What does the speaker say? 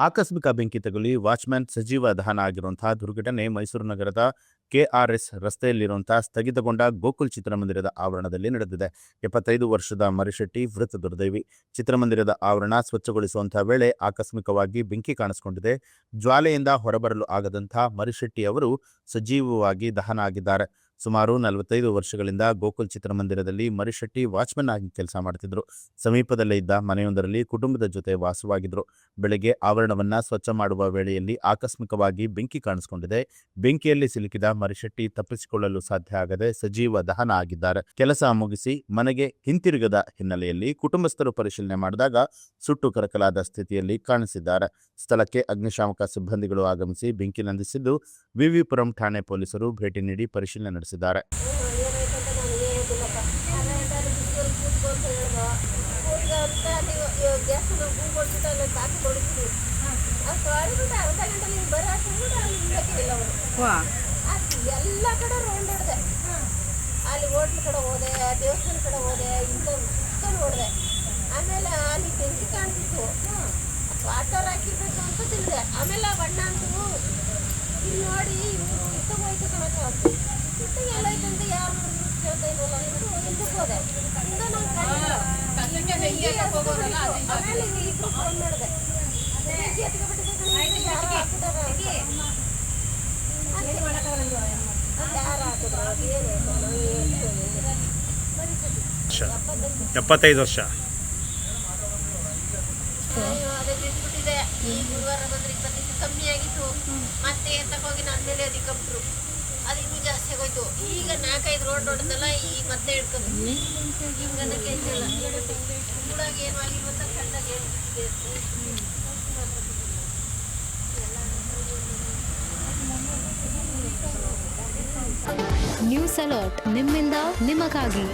ಆಕಸ್ಮಿಕ ಬೆಂಕಿ ತಗುಲಿ ವಾಚ್‌ಮ್ಯಾನ್ ಸಜೀವ ದಹನ ಆಗಿರುವಂತಹ ದುರ್ಘಟನೆ ಮೈಸೂರು ನಗರದ ಕೆಆರ್‌ಎಸ್ ರಸ್ತೆಯಲ್ಲಿರುವಂತಹ ಸ್ಥಗಿತಗೊಂಡ ಗೋಕುಲ್ ಚಿತ್ರಮಂದಿರದ ಆವರಣದಲ್ಲಿ ನಡೆದಿದೆ. 75 ವರ್ಷದ ಮರಿಶೆಟ್ಟಿ ಮೃತ ದುರ್ದೈವಿ. ಚಿತ್ರಮಂದಿರದ ಆವರಣ ಸ್ವಚ್ಛಗೊಳಿಸುವಂತಹ ವೇಳೆ ಆಕಸ್ಮಿಕವಾಗಿ ಬೆಂಕಿ ಕಾಣಿಸಿಕೊಂಡಿದೆ. ಜ್ವಾಲೆಯಿಂದ ಹೊರಬರಲು ಆಗದಂತಹ ಮರಿಶೆಟ್ಟಿ ಅವರು ಸಜೀವವಾಗಿ ದಹನ ಆಗಿದ್ದಾರೆ. ಸುಮಾರು 45 ವರ್ಷಗಳಿಂದ ಗೋಕುಲ್ ಚಿತ್ರಮಂದಿರದಲ್ಲಿ ಮರಿಶೆಟ್ಟಿ ವಾಚ್‌ಮನ್ ಆಗಿ ಕೆಲಸ ಮಾಡುತ್ತಿದ್ದರು. ಸಮೀಪದಲ್ಲೇ ಇದ್ದ ಮನೆಯೊಂದರಲ್ಲಿ ಕುಟುಂಬದ ಜೊತೆ ವಾಸವಾಗಿದ್ದರು. ಬೆಳಗ್ಗೆ ಆವರಣವನ್ನ ಸ್ವಚ್ಛ ಮಾಡುವ ವೇಳೆಯಲ್ಲಿ ಆಕಸ್ಮಿಕವಾಗಿ ಬೆಂಕಿ ಕಾಣಿಸಿಕೊಂಡಿದೆ. ಬೆಂಕಿಯಲ್ಲಿ ಸಿಲುಕಿದ ಮರಿಶೆಟ್ಟಿ ತಪ್ಪಿಸಿಕೊಳ್ಳಲು ಸಾಧ್ಯ ಆಗದೆ ಸಜೀವ ದಹನ ಆಗಿದ್ದಾರೆ. ಕೆಲಸ ಮುಗಿಸಿ ಮನೆಗೆ ಹಿಂತಿರುಗದ ಹಿನ್ನೆಲೆಯಲ್ಲಿ ಕುಟುಂಬಸ್ಥರು ಪರಿಶೀಲನೆ ಮಾಡಿದಾಗ ಸುಟ್ಟು ಕರಕಲಾದ ಸ್ಥಿತಿಯಲ್ಲಿ ಕಾಣಿಸಿದ್ದಾರೆ. ಸ್ಥಳಕ್ಕೆ ಅಗ್ನಿಶಾಮಕ ಸಿಬ್ಬಂದಿಗಳು ಆಗಮಿಸಿ ಬೆಂಕಿ ನಂದಿಸಿದ್ದು, ವಿವಿಪುರಂ ಠಾಣೆ ಪೊಲೀಸರು ಭೇಟಿ ನೀಡಿ ಪರಿಶೀಲನೆ ನಡೆಸಿದ್ದಾರೆ. ಎಲ್ಲ ಕಡೆ ರೌಂಡ್ ಹೊಡೆದೆ. ಅಲ್ಲಿ ಹೋಟ್ಲ್ ಕಡೆ ಹೋದೆ, ದೇವಸ್ಥಾನ ಕಡೆ ಹೋದೆ, ಇಂಥ ನೋಡಿದೆ. ಆಮೇಲೆ ಅಲ್ಲಿ ಬೆಂಕಿ ಕಾಣ್ತಿತ್ತು, ವಾಟರ್ ಹಾಕಿರ್ಬೇಕು ಅಂತ ತಿಳಿದೆ. ಆಮೇಲೆ ಬಣ್ಣ ಅಂತೂ ಇಲ್ಲಿ ನೋಡಿ ಇತ್ತು ಹೋಯ್ತು ಕಣಕ್ಕೆ ಹೋಗ್ತು. ಇತ್ತು ಎಲ್ಲೈತೆ ಅಂತ ಯಾರು ನೋಡಿದ್ರು ಕೇಳ್ತಾ ಇಲ್ವಲ್ಲ ಅಂದ್ಬಿಟ್ಟು ಹಿಂದಕ್ಕೆ ಹೋದೆ. ಹಿಂದೆ ನಾನು ಆಮೇಲೆ ಇಬ್ಬರು ಫೋನ್ ಮಾಡಿದೆ. ಬೆಂಕಿ ಎತ್ಕೊಬಿಟ್ಟಿದೆ ಕಣೆ, ಯಾರು ಹಾಕಿದಾರ ಯಾರು ಹಾಕಿದ್ರು ಏನು 75 ವರ್ಷ. ಅದೇ ಬಿಟ್ಬಿಟ್ಟಿದೆ. ಈ ಗುರುವಾರ ಬಂದ್ರೆ 20 ದಿವಸ ಕಮ್ಮಿ ಆಗಿತ್ತು. ಮತ್ತೆ ತಗೋಗಿ ನನ್ನ ಮೇಲೆ ಅದಕ್ಕೆ ಕಬ್ಬಿಟ್ರು. ಅದು ಇನ್ನೂ ಜಾಸ್ತಿ ಆಗೋಯ್ತು. ಈಗ 4-5 ರೋಡ್ ಹೊಡೆದಲ್ಲ, ಈಗ ಮತ್ತೆ ಹಿಡ್ಕೊಂಡು ಹಿಂಗೆ ಅದಕ್ಕೆ ಇಲ್ಲ ಕೂಡಾಗಿ ಏನು ಆಗಿರುವಂತ ಕಂಡಾಗ ಹೇಳ್ತಿದ್ದೆ. ನ್ಯೂಸ್ ಅಲರ್ಟ್ ನಿಮ್ಮಿಂದ ನಿಮಗಾಗಿ.